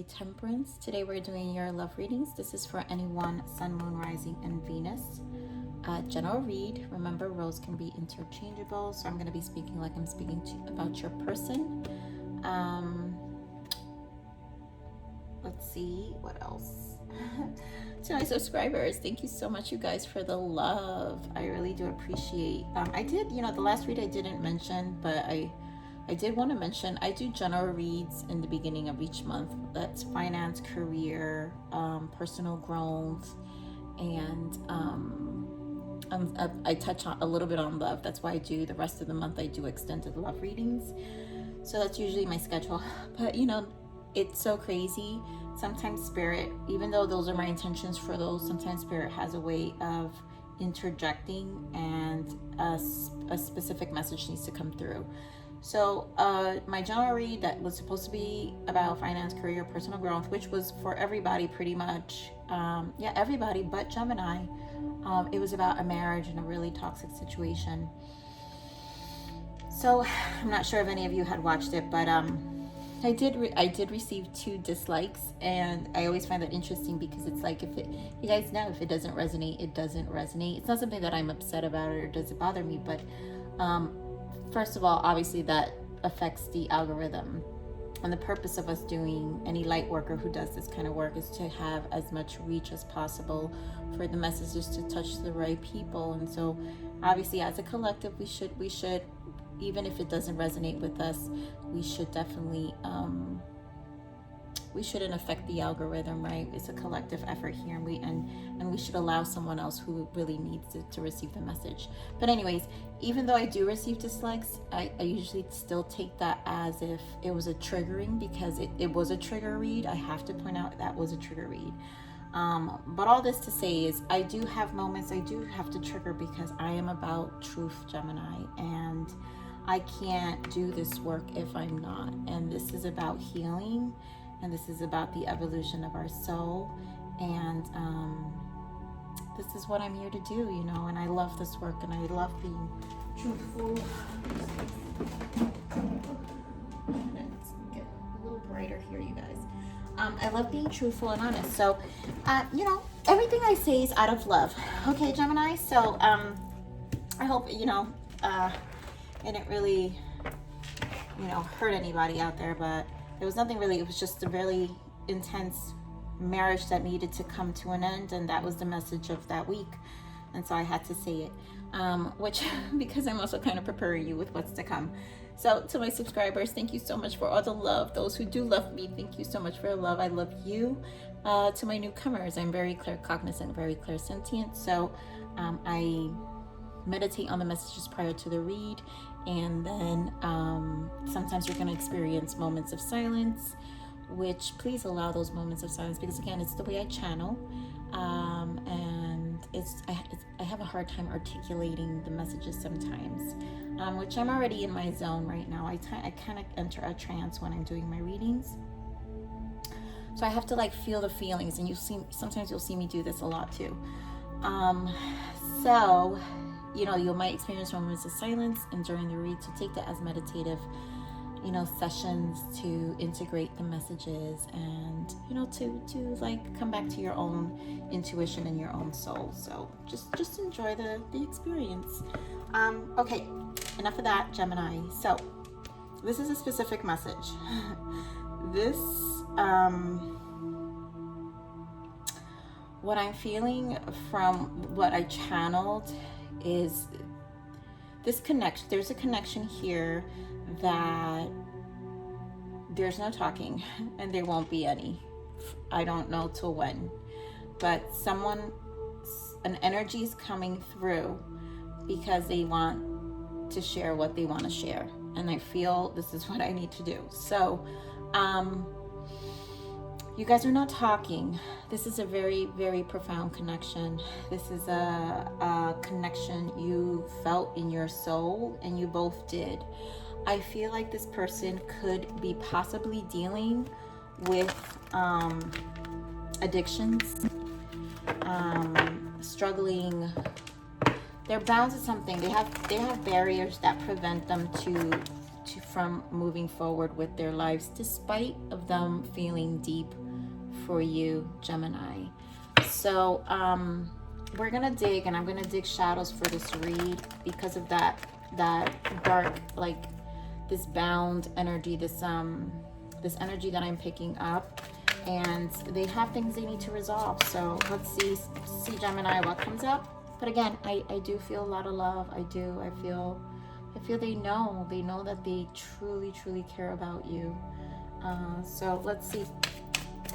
Emily Temperance. Today we're doing your love readings. This is for anyone, Sun, Moon, Rising, and Venus. General read. Remember, roles can be interchangeable, so I'm going to be speaking like I'm speaking about your person. Let's see what else. To my subscribers, thank you so much, you guys, for the love. I really do appreciate. I did, the last read I didn't mention, but I did want to mention I do general reads in the beginning of each month. That's finance, career, personal growth, and I touch on a little bit on love. That's why I do the rest of the month. I do extended love readings. So that's usually my schedule. But it's so crazy. Sometimes Spirit, even though those are my intentions for those, sometimes Spirit has a way of interjecting, and a specific message needs to come through. So my general read that was supposed to be about finance, career, personal growth, which was for everybody pretty much. Everybody but Gemini. It was about a marriage and a really toxic situation. So I'm not sure if any of you had watched it, but I did receive 2 dislikes, and I always find that interesting because it's like, you guys know, if it doesn't resonate, it doesn't resonate. It's not something that I'm upset about or does it bother me, but first of all, obviously that affects the algorithm. And the purpose of us doing any light worker who does this kind of work is to have as much reach as possible for the messages to touch the right people. And so obviously as a collective, we should, even if it doesn't resonate with us, we should definitely, we shouldn't affect the algorithm, right? It's a collective effort here, and we should allow someone else who really needs it to receive the message. But anyways, even though I do receive dislikes, I usually still take that as if it was a triggering, because it was a trigger read. I have to point out that was a trigger read. But all this to say is I do have moments I do have to trigger, because I am about truth, Gemini, and I can't do this work if I'm not. And this is about healing, and this is about the evolution of our soul, and this is what I'm here to do, and I love this work, and I love being truthful. Let's get a little brighter here, you guys. I love being truthful and honest, so everything I say is out of love, okay, Gemini? So I hope I didn't really hurt anybody out there, but there was nothing really. It was just a really intense marriage that needed to come to an end, and that was the message of that week, and so I had to say it, which because I'm also kind of preparing you with what's to come. So to my subscribers, thank you so much for all the love. Those who do love me, thank you so much for your love. I love you. To my newcomers, I'm very claircognizant, very clairsentient, so I meditate on the messages prior to the read, and then sometimes you're going to experience moments of silence, which please allow those moments of silence, because again, it's the way I channel, and I have a hard time articulating the messages sometimes, which I'm already in my zone right now. I kind of enter a trance when I'm doing my readings, so I have to feel the feelings, and sometimes you'll see me do this a lot too. So you might experience moments of silence, and during the read, to take that as meditative, sessions to integrate the messages, and to come back to your own intuition and your own soul. So just enjoy the experience. Okay, enough of that, Gemini. So this is a specific message. This what I'm feeling from what I channeled is this connection. There's a connection here that there's no talking, and there won't be any. I don't know till when, but an energy is coming through because they want to share what they want to share, and I feel this is what I need to do. So you guys are not talking. This is a very, very profound connection. This is a connection you felt in your soul, and you both did. I feel like this person could be possibly dealing with addictions, struggling. They're bound to something. They have barriers that prevent them to from moving forward with their lives, despite of them feeling deep for you, Gemini. So we're gonna dig, and I'm gonna dig shadows for this read because of that dark, like this bound energy, this energy that I'm picking up, and they have things they need to resolve. So let's see Gemini, what comes up. But again, I do feel a lot of love. I feel they know that they truly care about you. So let's see.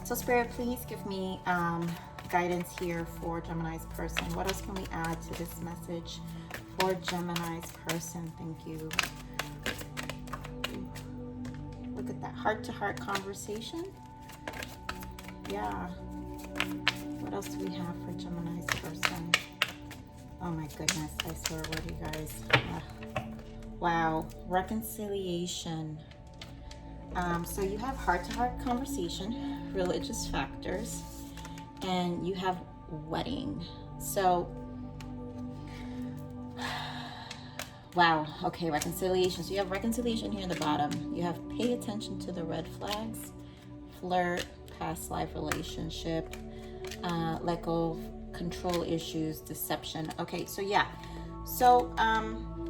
So Spirit, please give me guidance here for Gemini's person. What else can we add to this message for Gemini's person? Thank you. Look at that heart-to-heart conversation. Yeah. What else do we have for Gemini's person? Oh my goodness, I swear, what you guys? Wow, reconciliation. So you have heart-to-heart conversation, religious factors, and you have wedding. So, wow, okay, reconciliation. So you have reconciliation here in the bottom. You have pay attention to the red flags, flirt, past life relationship, let go of control issues, deception. Okay, so yeah. So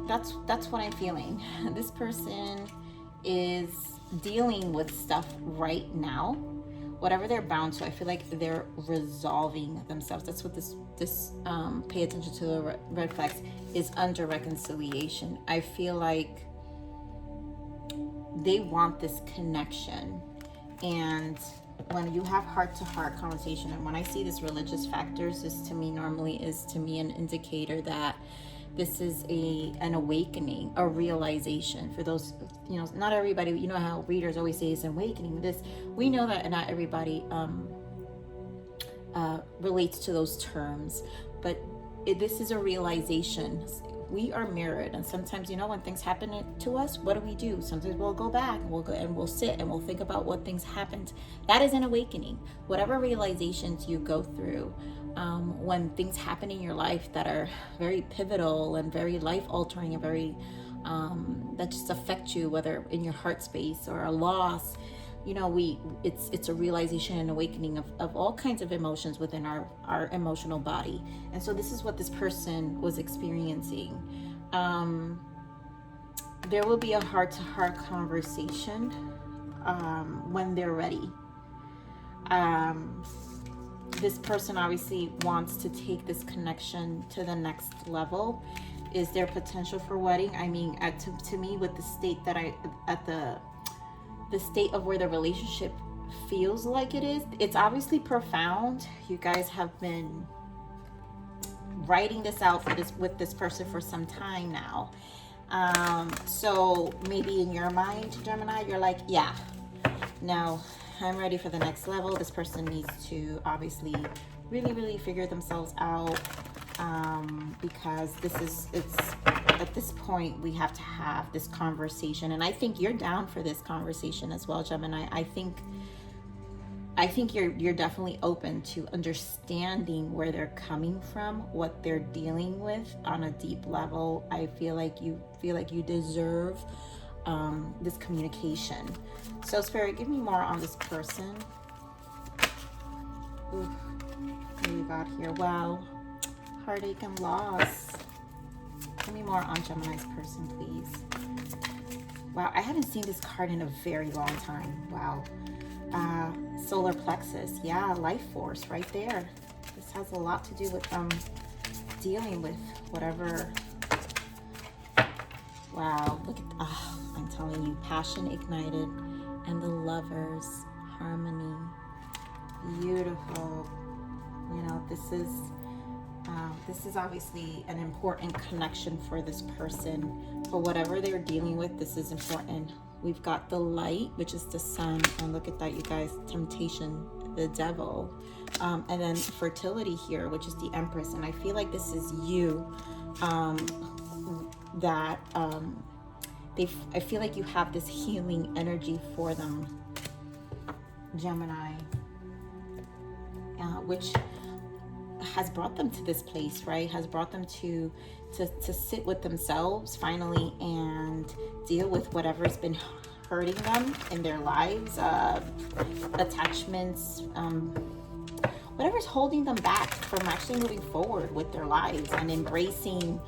that's what I'm feeling. This person is dealing with stuff right now, whatever they're bound to. I feel like they're resolving themselves. That's what this pay attention to the red flags is under reconciliation. I feel like they want this connection, and when you have heart-to-heart conversation, and when I see this religious factors, this to me normally is an indicator that this is an awakening, a realization. For those, not everybody, you know how readers always say it's an awakening. We know that not everybody relates to those terms, but this is a realization. We are mirrored, and sometimes, when things happen to us, what do? Sometimes we'll go back and we'll sit and we'll think about what things happened. That is an awakening. Whatever realizations you go through, when things happen in your life that are very pivotal and very life-altering and very that just affect you, whether in your heart space or a loss, it's a realization and awakening of all kinds of emotions within our emotional body. And so this is what this person was experiencing. There will be a heart-to-heart conversation when they're ready. This person obviously wants to take this connection to the next level. Is there potential for wedding? I mean, to me, with the state that the state of where the relationship feels like it is, it's obviously profound. You guys have been writing this out with this person for some time now. So maybe in your mind, Gemini, you're like, yeah, no, I'm ready for the next level. This person needs to obviously really figure themselves out, because it's at this point we have to have this conversation. And I think you're down for this conversation as well, Gemini. I think you're definitely open to understanding where they're coming from, what they're dealing with on a deep level. I feel like you deserve this communication. So Spirit, give me more on this person. Ooh, what do we got here? Wow, heartache and loss. Give me more on Gemini's person, please. Wow, I haven't seen this card in a very long time. Wow. Solar plexus. Yeah, life force right there. This has a lot to do with dealing with whatever. Wow, look at, I'm telling you, passion ignited and the lovers, harmony. Beautiful. This is obviously an important connection for this person. For whatever they're dealing with, this is important. We've got the light, which is the sun, and look at that, you guys, temptation, the devil, and then fertility here, which is the Empress. And I feel like this is you, I feel like you have this healing energy for them, Gemini, which has brought them to this place, right? Has brought them to sit with themselves finally and deal with whatever's been hurting them in their lives, attachments, whatever's holding them back from actually moving forward with their lives and embracing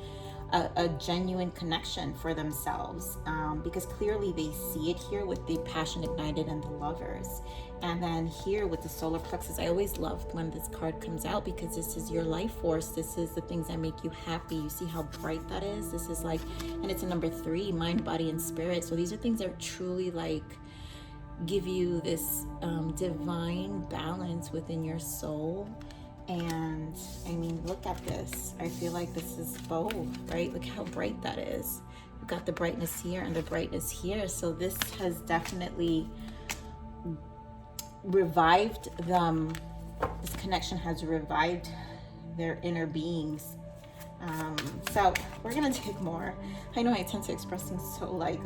a genuine connection for themselves, because clearly they see it here with the passion ignited and the lovers. And then here with the solar plexus, I always loved when this card comes out, because this is your life force. This is the things that make you happy. You see how bright that is? This is like, and it's a number 3, mind, body, and spirit. So these are things that truly like give you this divine balance within your soul. And I mean, look at this. I feel like this is both, right? Look how bright that is. You've got the brightness here and the brightness here. So this has definitely revived them. This connection has revived their inner beings. So we're gonna take more. I know I tend to express things so like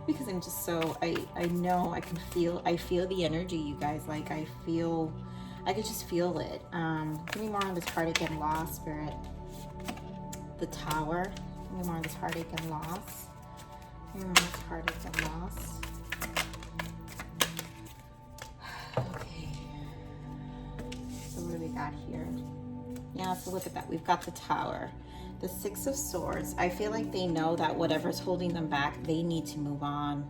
because I'm just so I know I feel the energy, you guys. Like I could just feel it. Give me more on this heartache and loss, Spirit. The Tower. Give me more on this heartache and loss. Give me more on this heartache and loss. Okay. So what do we got here? Yeah, so look at that. We've got the Tower. The 6 of Swords. I feel like they know that whatever's holding them back, they need to move on.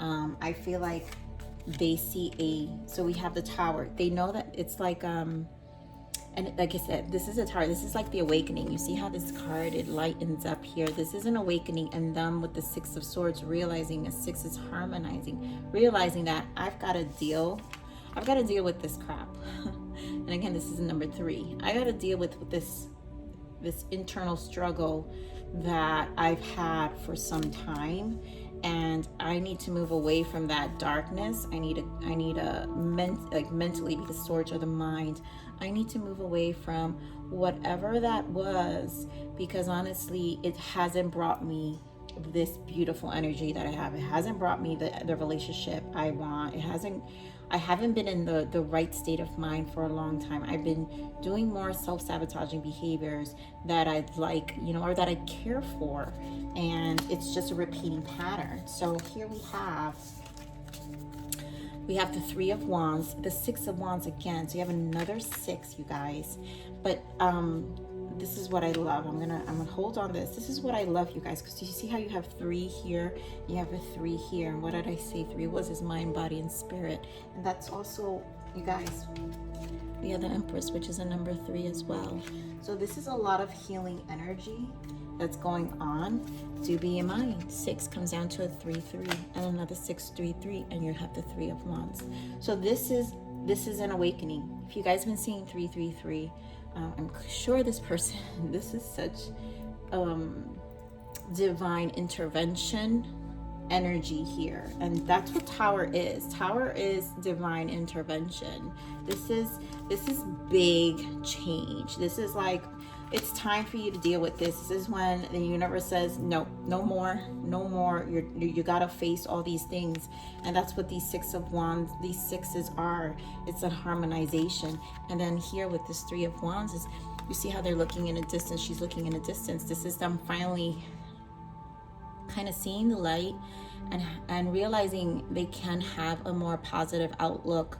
I feel like they see so we have the Tower. They know that it's like and like I said, this is a Tower. This is like the awakening. You see how this card, it lightens up here. This is an awakening, and them with the 6 of Swords realizing a 6 is harmonizing, realizing that I've got to deal with this crap. And again, this is number 3. I got to deal with this internal struggle that I've had for some time, and I need to move away from that darkness. I need a mentally, because swords are the mind. I need to move away from whatever that was, because honestly, it hasn't brought me this beautiful energy that I have. It hasn't brought me the relationship I want. I haven't been in the right state of mind for a long time. I've been doing more self-sabotaging behaviors that I'd like, or that I care for. And it's just a repeating pattern. So here we have the 3 of Wands, the 6 of Wands again. So you have another 6, you guys. But this is what I love. I'm gonna hold on this. This is what I love, you guys, because you see how you have 3 here, you have a 3 here, and what did I say 3 was? Is mind, body, and spirit. And that's also, you guys, we have the Empress, which is a number 3 as well. So this is a lot of healing energy that's going on. Do be in mind, 6 comes down to a 3-3, and another 6-3-3, and you have the 3 of Wands. So this is an awakening. If you guys have been seeing 3-3-3, I'm sure this person, this is such divine intervention energy here. And that's what Tower is. Tower is divine intervention. This is big change. This is like, it's time for you to deal with this. This is when the universe says, no more. You gotta face all these things. And that's what these 6 of Wands, these 6s are. It's a harmonization. And then here with this 3 of Wands is, you see how they're looking in a distance. She's looking in a distance. This is them finally kind of seeing the light and realizing they can have a more positive outlook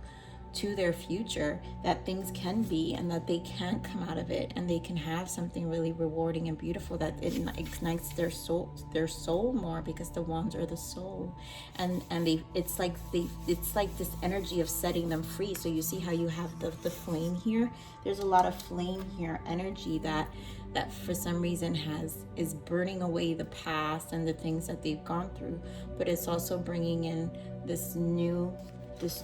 to their future, that things can be, and that they can come out of it, and they can have something really rewarding and beautiful, that it ignites their soul more, because the Wands are the soul, and it's like this energy of setting them free. So you see how you have the flame here. There's a lot of flame here, energy that for some reason is burning away the past and the things that they've gone through, but it's also bringing in this new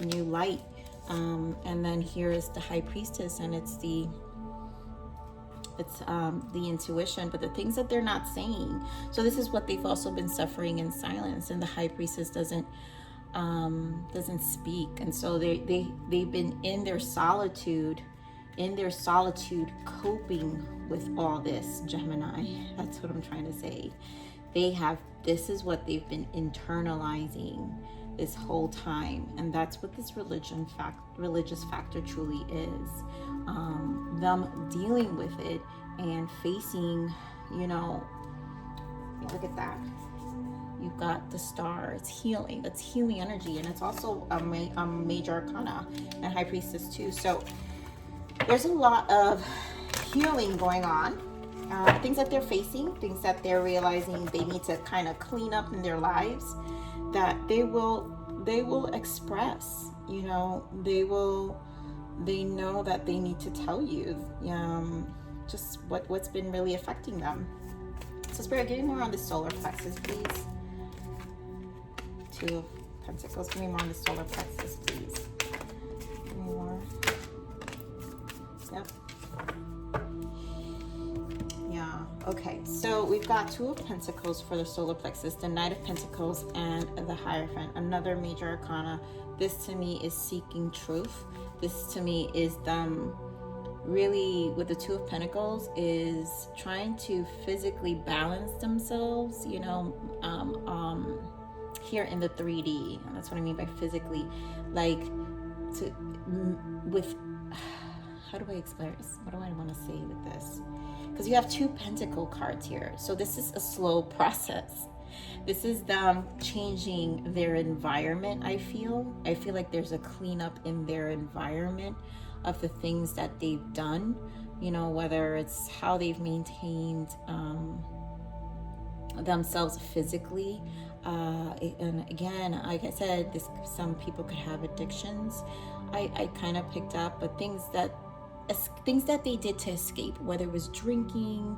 light. And then here is the High Priestess, and it's the intuition, but the things that they're not saying. So this is what they've also been suffering in silence, and the High Priestess doesn't speak, and so they've been in their solitude, coping with all this, Gemini. That's what I'm trying to say. This is what they've been internalizing. this whole time. And that's what this religious factor truly is. Them dealing with it and facing, you know, look at that. You've got the star. It's healing. That's healing energy. And it's also a major arcana and high priestess too. So there's a lot of healing going on. Things that they're facing, things that they're realizing they need to kind of clean up in their lives, that they will express, you know, they know that they need to tell you just what's been really affecting them. So Spirit, give me more on the solar plexus, please. Two of Pentacles, give me more on the solar plexus, please. Give me more. Yep. Yeah, okay, so we've got Two of Pentacles for the solar plexus, the Knight of Pentacles, and the Hierophant, another major arcana. This to me is seeking truth. This to me is them really, with the Two of Pentacles, is trying to physically balance themselves, you know, here in the 3D. And that's what I mean by physically, like with, how do I explain this? What do I want to say with this? Because you have two Pentacle cards here. So this is a slow process. This is them changing their environment, I feel. I feel like there's a cleanup in their environment of the things that they've done. You know, whether it's how they've maintained themselves physically. And again, like I said, some people could have addictions. I kind of picked up, but things that they did to escape, whether it was drinking,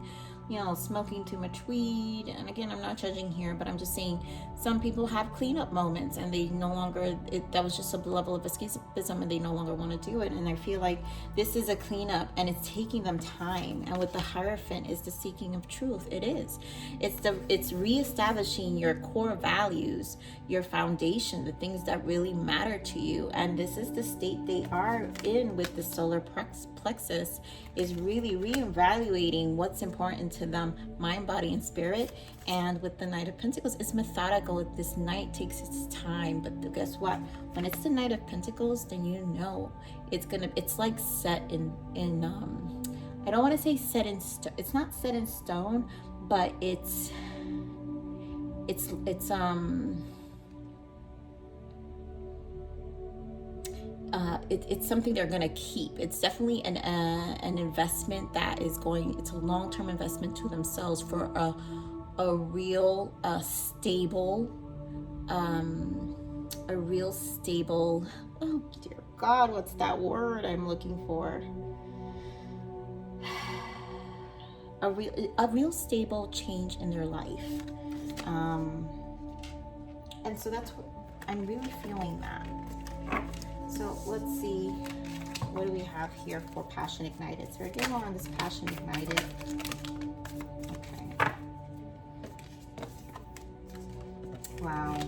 you know, smoking too much weed. And again, I'm not judging here, but I'm just saying some people have cleanup moments and they no longer, that was just a level of escapism and they no longer want to do it. And I feel like this is a cleanup and it's taking them time. And with the Hierophant is the seeking of truth. It is. It's reestablishing your core values, your foundation, the things that really matter to you. And this is the state they are in with the solar plexus, is really reevaluating what's important to them, mind, body, and spirit. And with the Knight of Pentacles, it's methodical. This Knight takes its time, but guess what? When it's the Knight of Pentacles, then you know it's like set in I don't want to say set in stone. It's not set in stone, but it's something they're going to keep. It's definitely an investment that is it's a long-term investment to themselves for a real stable, oh dear God, what's that word I'm looking for? A real stable change in their life. And so that's what I'm really feeling that. So let's see, what do we have here for Passion Ignited? So we're getting more on this Passion Ignited. Okay. Wow.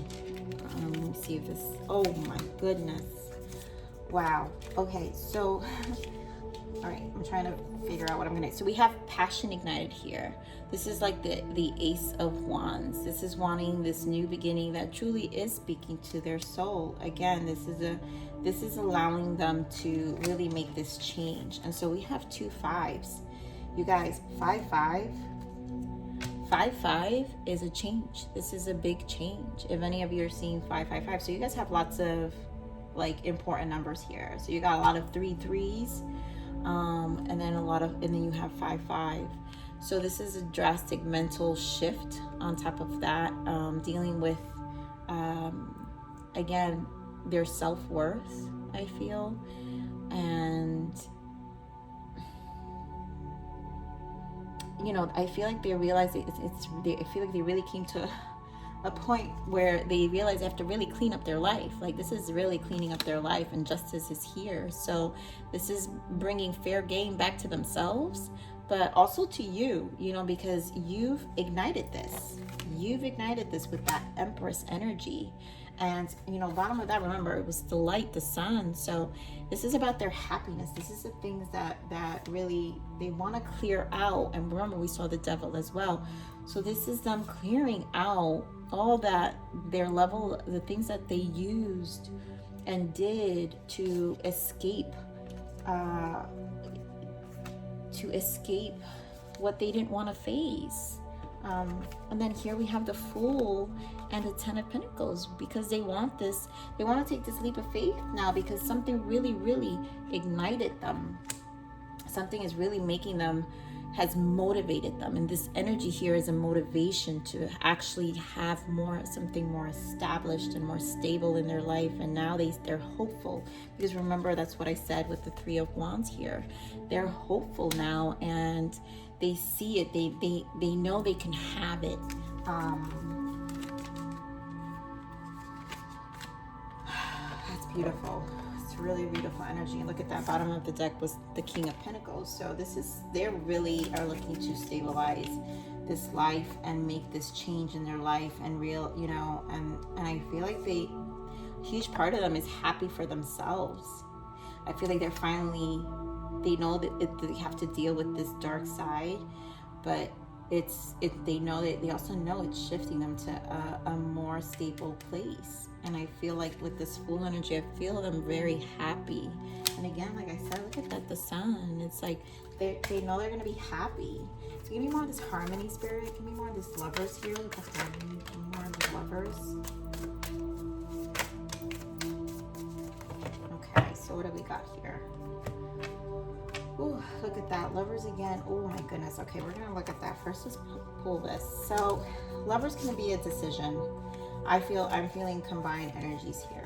Let me see if this, oh my goodness. Wow. Okay, so, all right, I'm trying to figure out what I'm gonna, so we have Passion Ignited here. This is like the Ace of Wands. This is wanting this new beginning that truly is speaking to their soul. Again, this is allowing them to really make this change. And so we have 2 5s. You guys, 5-5 is a change. This is a big change. If any of you are seeing 5-5-5, so you guys have lots of like important numbers here. So you got a lot of 3-3s, and then you have 5-5. So this is a drastic mental shift on top of that, dealing with, again, their self-worth, I feel. And, you know, I feel like they realize I feel like they really came to a point where they realize they have to really clean up their life. Like, this is really cleaning up their life, and justice is here. So this is bringing fair game back to themselves, but also to you, you know, because you've ignited this with that Empress energy. And, you know, bottom of that, remember, it was the light, the sun. So this is about their happiness. This is the things that really they want to clear out. And remember, we saw the devil as well. So this is them clearing out all that, their level, the things that they used and did to escape what they didn't want to face. And then here we have the Fool and the Ten of Pentacles, because they want this, they want to take this leap of faith now, because something really, really ignited them. Something is really making them, has motivated them. And this energy here is a motivation to actually have more, something more established and more stable in their life. And now they're hopeful, because remember, that's what I said with the Three of Wands here. They're hopeful now, and they see it. They know they can have it. That's beautiful. It's really beautiful energy. And look at that, bottom of the deck was the King of Pentacles. So this is, they really are looking to stabilize this life and make this change in their life, and real, you know, and I feel like a huge part of them is happy for themselves. I feel like they're finally, they know that they have to deal with this dark side, but they know that they also know it's shifting them to a more stable place. And I feel like with this Fool energy, I feel them very happy. And again, like I said, look at that, the sun. It's like they know they're gonna be happy. So give me more of this harmony, Spirit. Give me more of this Lovers here with the harmony. Give me more of the Lovers. Okay, so what do we got here? Ooh, look at that, Lovers again. Oh my goodness. Okay, we're gonna look at that first. Let's pull this. So Lovers can be a decision. I'm feeling combined energies here.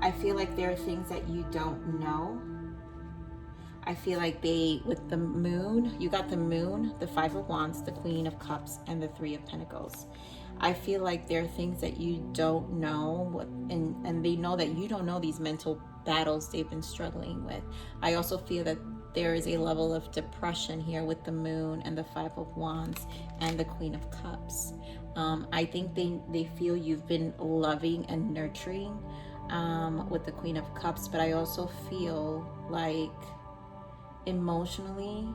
I feel like there are things that you don't know. I feel like with the Moon, you got the Moon, the Five of Wands, the Queen of Cups, and the Three of Pentacles. I feel like there are things that you don't know, and they know that you don't know these mental battles they've been struggling with. I also feel that there is a level of depression here with the Moon and the Five of Wands and the Queen of Cups. I think they feel you've been loving and nurturing with the Queen of Cups, but I also feel like emotionally,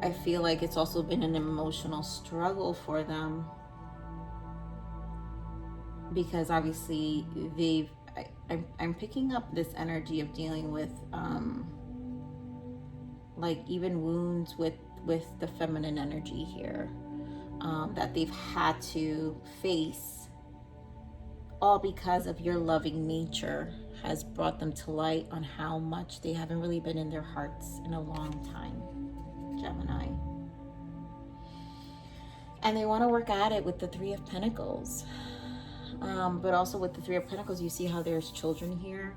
I feel like it's also been an emotional struggle for them, because obviously I'm picking up this energy of dealing with like even wounds with the feminine energy here, that they've had to face, all because of your loving nature has brought them to light on how much they haven't really been in their hearts in a long time, Gemini. And they want to work at it with the Three of Pentacles. But also with the Three of Pentacles, you see how there's children here.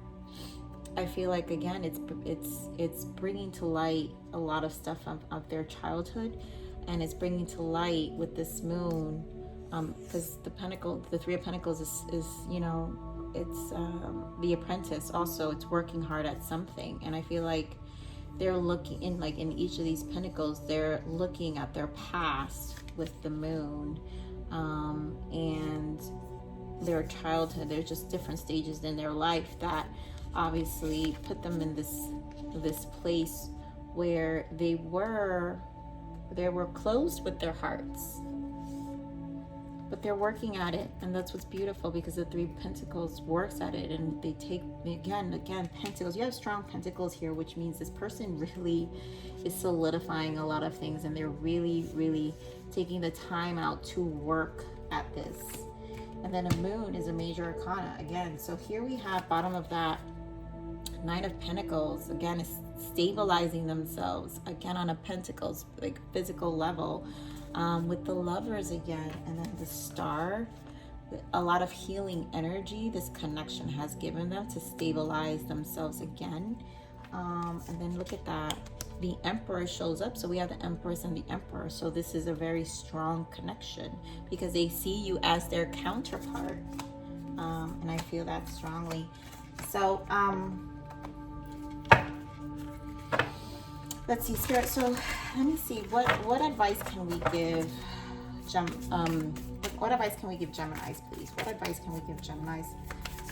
I feel like, again, it's bringing to light a lot of stuff of their childhood, and it's bringing to light with this Moon, because the Three of Pentacles is you know, it's the apprentice. Also, it's working hard at something, and I feel like they're looking in each of these pentacles, they're looking at their past with the Moon, and their childhood. There's just different stages in their life that obviously put them in this place where they were closed with their hearts, but they're working at it. And that's what's beautiful, because the Three of Pentacles works at it, and they take again Pentacles. You have strong Pentacles here, which means this person really is solidifying a lot of things, and they're really taking the time out to work at this. And then a Moon is a major arcana again. So here we have bottom of that Nine of Pentacles, again, is stabilizing themselves again on a Pentacles, like physical level, with the Lovers again, and then the Star. A lot of healing energy this connection has given them to stabilize themselves again. And then look at that, the Emperor shows up. So we have the Empress and the Emperor. So this is a very strong connection, because they see you as their counterpart. And I feel that strongly. So, let's see, Spirit. So, let me see. What advice can we give what advice can we give Geminis, please? What advice can we give Geminis?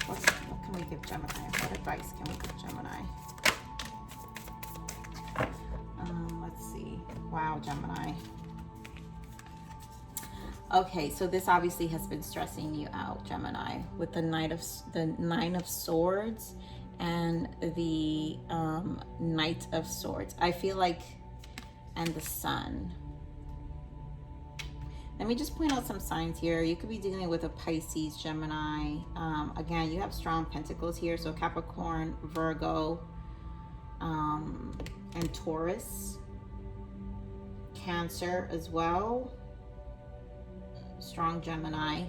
What can we give Gemini? What advice can we give Gemini? Let's see. Wow, Gemini. Okay, so this obviously has been stressing you out, Gemini, with the Nine of Swords and the Knight of Swords. I feel like, and the Sun. Let me just point out some signs here. You could be dealing with a Pisces, Gemini. Again, you have strong pentacles here. So Capricorn, Virgo, and Taurus. Cancer as well. Strong Gemini.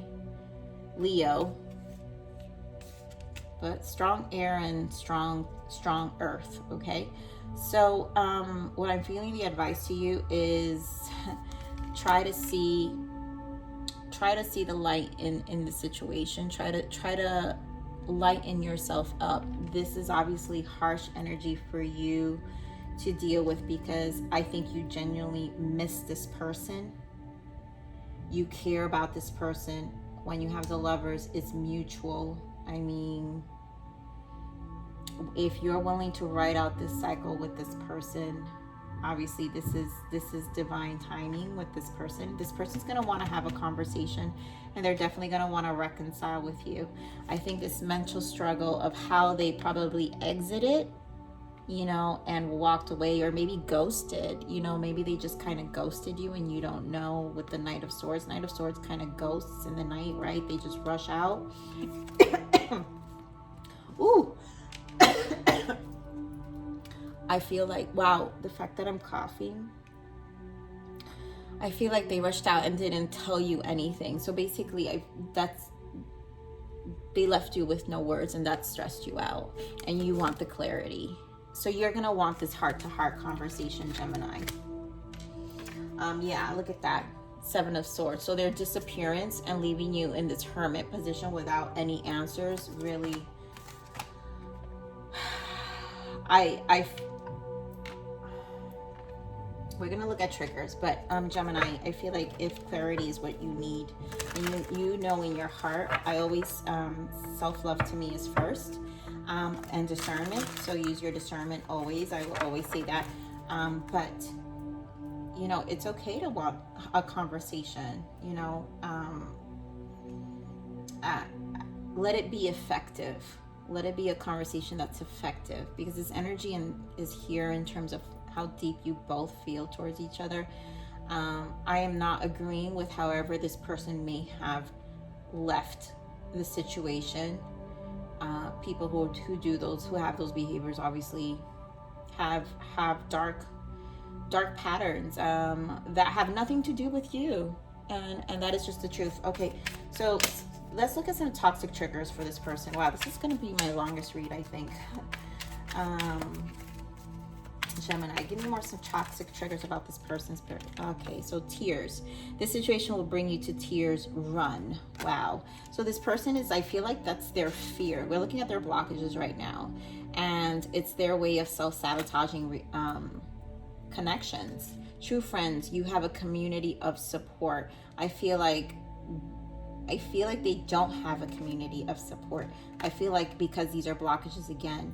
Leo. But strong air and strong earth, okay? So what I'm feeling the advice to you is try to see the light in the situation. Try to lighten yourself up. This is obviously harsh energy for you to deal with, because I think you genuinely miss this person. You care about this person. When you have the Lovers, it's mutual. I mean, if you're willing to ride out this cycle with this person, obviously this is divine timing with this person. This person's going to want to have a conversation, and they're definitely going to want to reconcile with you. I think this mental struggle of how they probably exited, you know, and walked away, or maybe ghosted, you know, maybe they just kind of ghosted you and you don't know. With the Knight of Swords kind of ghosts in the night, right? They just rush out. Ooh. I feel like, wow, the fact that I'm coughing, I feel like they rushed out and didn't tell you anything. So basically, they left you with no words, and that stressed you out, and you want the clarity. So you're gonna want this heart-to-heart conversation, Gemini. Yeah, look at that. Seven of Swords. So their disappearance and leaving you in this hermit position without any answers really, we're gonna look at triggers, but Gemini, I feel like if clarity is what you need, and you know in your heart, I always self-love to me is first, and discernment. So use your discernment always. I will always say that. But you know, it's okay to want a conversation. You know, let it be effective. Let it be a conversation that's effective, because this energy is here in terms of how deep you both feel towards each other. I am not agreeing with however this person may have left the situation. People who have those behaviors obviously have dark patterns that have nothing to do with you, and that is just the truth. Okay, so let's look at some toxic triggers for this person. Wow, this is going to be my longest read, I think. Gemini, give me more some toxic triggers about this person's spirit. Okay, so tears. This situation will bring you to tears. Run. Wow. So this person is, I feel like that's their fear. We're looking at their blockages right now, and it's their way of self-sabotaging connections. True friends, you have a community of support. I feel like they don't have a community of support. I feel like because these are blockages again,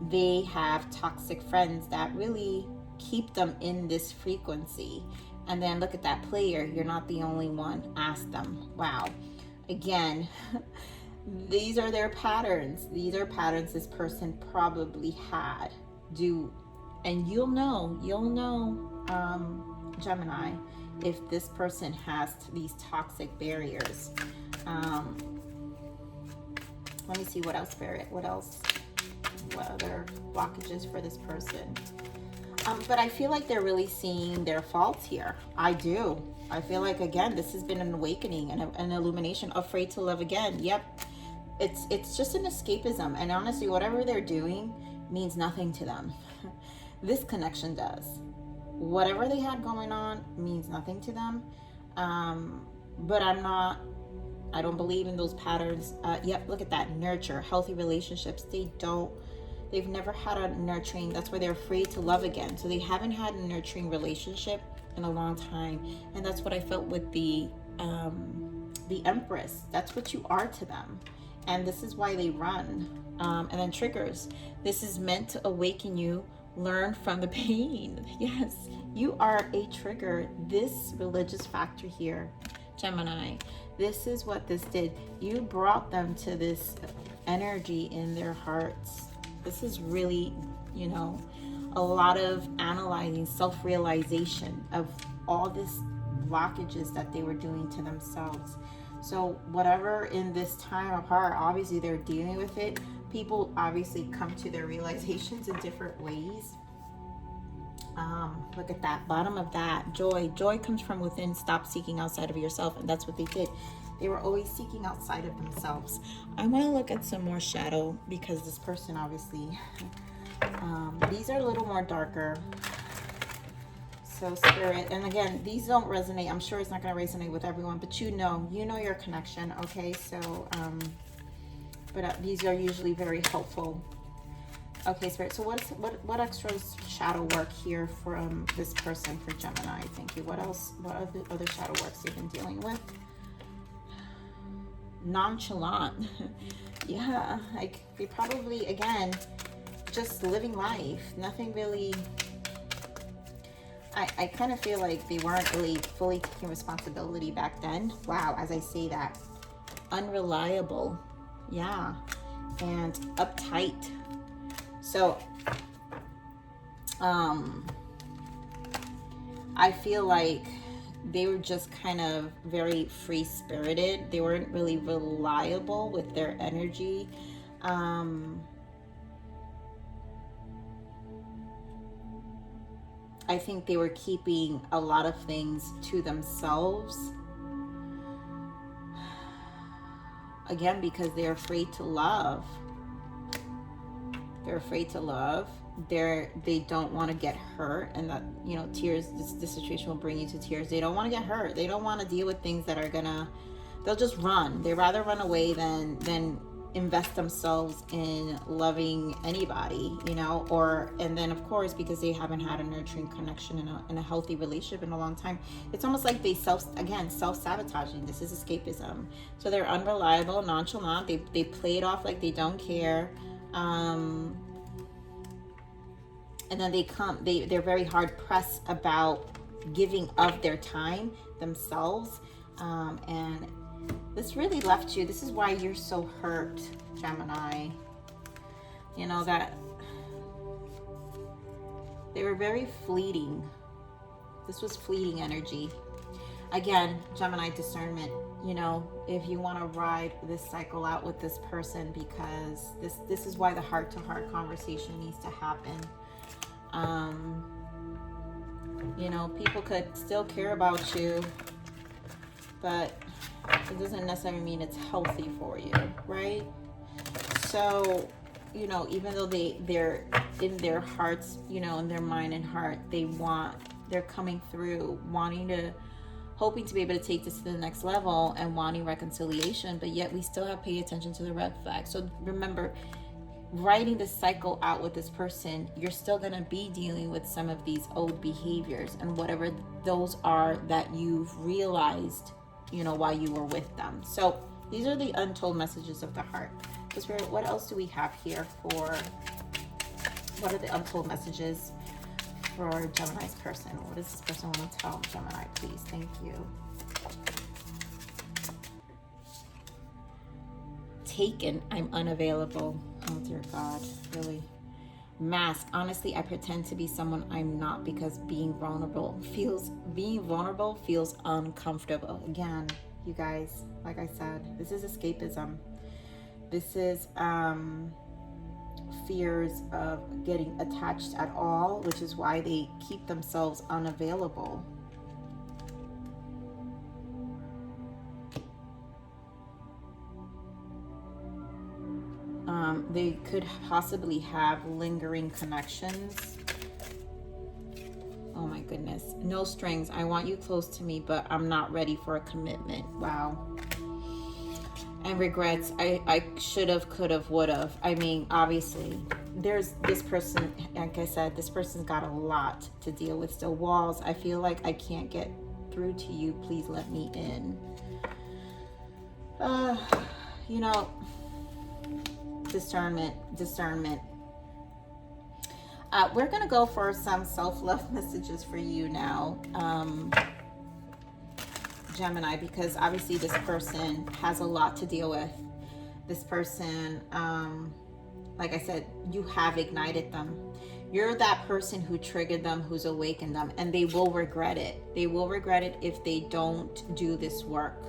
they have toxic friends that really keep them in this frequency. And then look at that player. You're not the only one. Ask them. Wow. Again, these are their patterns. These are patterns this person probably had. And you'll know, Gemini, if this person has these toxic barriers. Let me see what else, Spirit. What other blockages for this person? But I feel like they're really seeing their faults here. I do. I feel like, again, this has been an awakening and an illumination. Afraid to love again. Yep. It's just an escapism. And honestly, whatever they're doing means nothing to them. This connection does. Whatever they had going on means nothing to them. But I'm not I don't believe in those patterns. Yep, look at that. Nurture, healthy relationships. They've never had a nurturing. That's why they're afraid to love again. So they haven't had a nurturing relationship in a long time. And that's what I felt with the Empress. That's what you are to them. And this is why they run. And then triggers. This is meant to awaken you. Learn from the pain. Yes, you are a trigger. This religious factor here, Gemini, this is what this did. You brought them to this energy in their hearts. This is really, you know, a lot of analyzing, self-realization of all this blockages that they were doing to themselves. So whatever in this time apart, obviously they're dealing with it. People obviously come to their realizations in different ways. Look at that, bottom of that, joy. Joy comes from within. Stop seeking outside of yourself. And that's what they did. They were always seeking outside of themselves. I want to look at some more shadow because this person obviously, these are a little more darker. So spirit, and again, these don't resonate. I'm sure it's not going to resonate with everyone, but you know your connection. Okay, so but these are usually very helpful. Okay, spirit, so what extra shadow work here from this person for Gemini? Thank you. What else? What other shadow works you've been dealing with? Nonchalant. Yeah, like they probably, again, just living life. Nothing really. I kind of feel like they weren't really fully taking responsibility back then. Wow, as I say that. Unreliable. Yeah. And uptight. So, I feel like they were just kind of very free-spirited. They weren't really reliable with their energy. I think they were keeping a lot of things to themselves. Again, because they're afraid to love. They're afraid to love. They don't want to get hurt, and that, you know, tears, this situation will bring you to tears. They don't want to get hurt. They don't want to deal with things that are gonna, they'll just run. They rather run away than invest themselves in loving anybody, you know, and then of course, because they haven't had a nurturing connection in a healthy relationship in a long time, it's almost like they self-sabotaging. This is escapism. So they're unreliable, nonchalant. They play it off like they don't care. And then they're very hard pressed about giving of their time themselves. And this really left you. This is why you're so hurt, Gemini. You know, that they were very fleeting. This was fleeting energy. Again, Gemini, discernment. You know, if you want to ride this cycle out with this person, because this is why the heart-to-heart conversation needs to happen. You know, people could still care about you, but it doesn't necessarily mean it's healthy for you, right? So, you know, even though they're in their hearts, you know, in their mind and heart, they're coming through hoping to be able to take this to the next level and wanting reconciliation, but yet we still have to pay attention to the red flag. So remember, riding this cycle out with this person, you're still going to be dealing with some of these old behaviors and whatever those are that you've realized, you know, while you were with them. So these are the untold messages of the heart. So Spirit, what else do we have here what are the untold messages for Gemini's person? What does this person want to tell Gemini, please? Thank you. Taken, I'm unavailable. Oh dear God, really. Mask, honestly, I pretend to be someone I'm not because being vulnerable feels uncomfortable. Again, you guys, like I said, this is escapism. This is fears of getting attached at all, which is why they keep themselves unavailable. They could possibly have lingering connections. Oh my goodness. No strings. I want you close to me, but I'm not ready for a commitment. Wow. and regrets. I should have, could have, would have. I mean, obviously, there's this person, like I said, this person's got a lot to deal with still. Walls, I feel like I can't get through to you. Please let me in. You know, discernment. We're going to go for some self-love messages for you now, Gemini, because obviously this person has a lot to deal with. This person, like I said, you have ignited them. You're that person who triggered them, who's awakened them, and they will regret it. They will regret it if they don't do this work.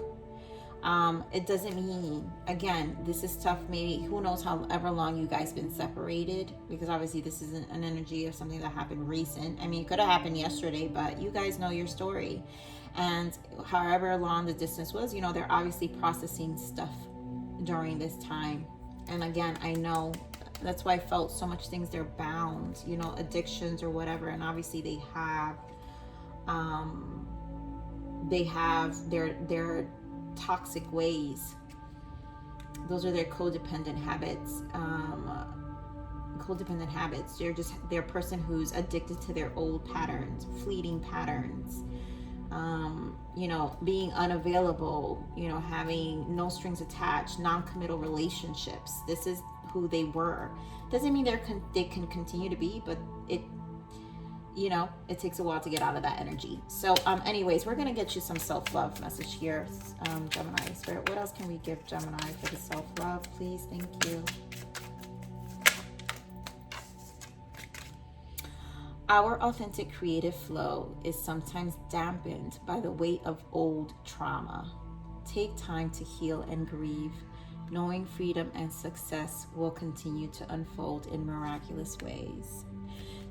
It doesn't mean, again, this is tough. Maybe, who knows however long you guys been separated, because obviously this isn't an energy of something that happened recent. I mean, it could have happened yesterday, but you guys know your story. And however long the distance was, you know, they're obviously processing stuff during this time. And again, I know that's why I felt so much things, they're bound, you know, addictions or whatever. And obviously they have their toxic ways. Those are their codependent habits. They're a person who's addicted to their old patterns, fleeting patterns. You know, being unavailable, you know, having no strings attached, non-committal relationships. This is who they were. Doesn't mean they can continue to be, but it, you know, it takes a while to get out of that energy. So anyways, we're gonna get you some self-love message here, Gemini. Spirit, what else can we give Gemini for the self-love, please? Thank you. Our authentic creative flow is sometimes dampened by the weight of old trauma. Take time to heal and grieve, knowing freedom and success will continue to unfold in miraculous ways.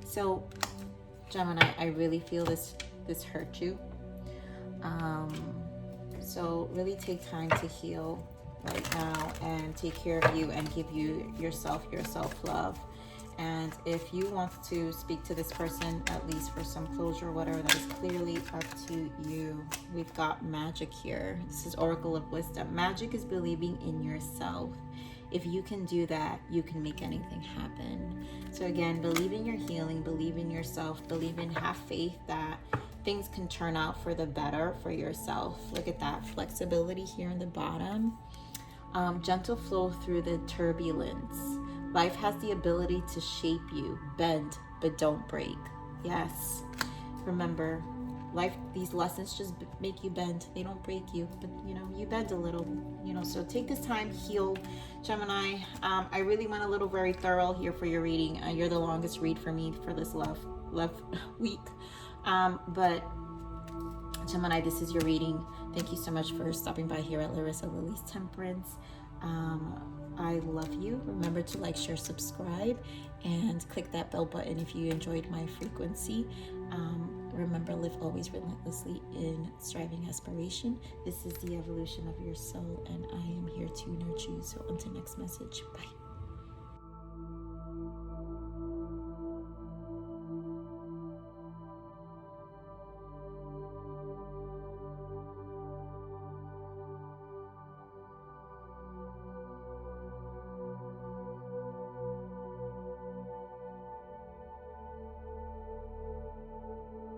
So, Gemini, I really feel this hurt you. So really take time to heal right now and take care of you and give you your self-love. And if you want to speak to this person, at least for some closure or whatever, that is clearly up to you. We've got magic here. This is Oracle of Wisdom. Magic is believing in yourself. If you can do that, you can make anything happen. So again, believe in your healing, believe in yourself, have faith that things can turn out for the better for yourself. Look at that flexibility here in the bottom. Gentle flow through the turbulence. Life has the ability to shape you, bend, but don't break. Yes. Remember, life, these lessons just make you bend. They don't break you, but you know, you bend a little, you know, so take this time, heal, Gemini. I really went a little very thorough here for your reading. You're the longest read for me for this love week. But Gemini, this is your reading. Thank you so much for stopping by here at Larisa Lili's Temperance. I love you. Remember to like, share, subscribe, and click that bell button if you enjoyed my frequency. Remember, live always relentlessly in striving aspiration. This is the evolution of your soul, and I am here to nurture you. So until next message, bye.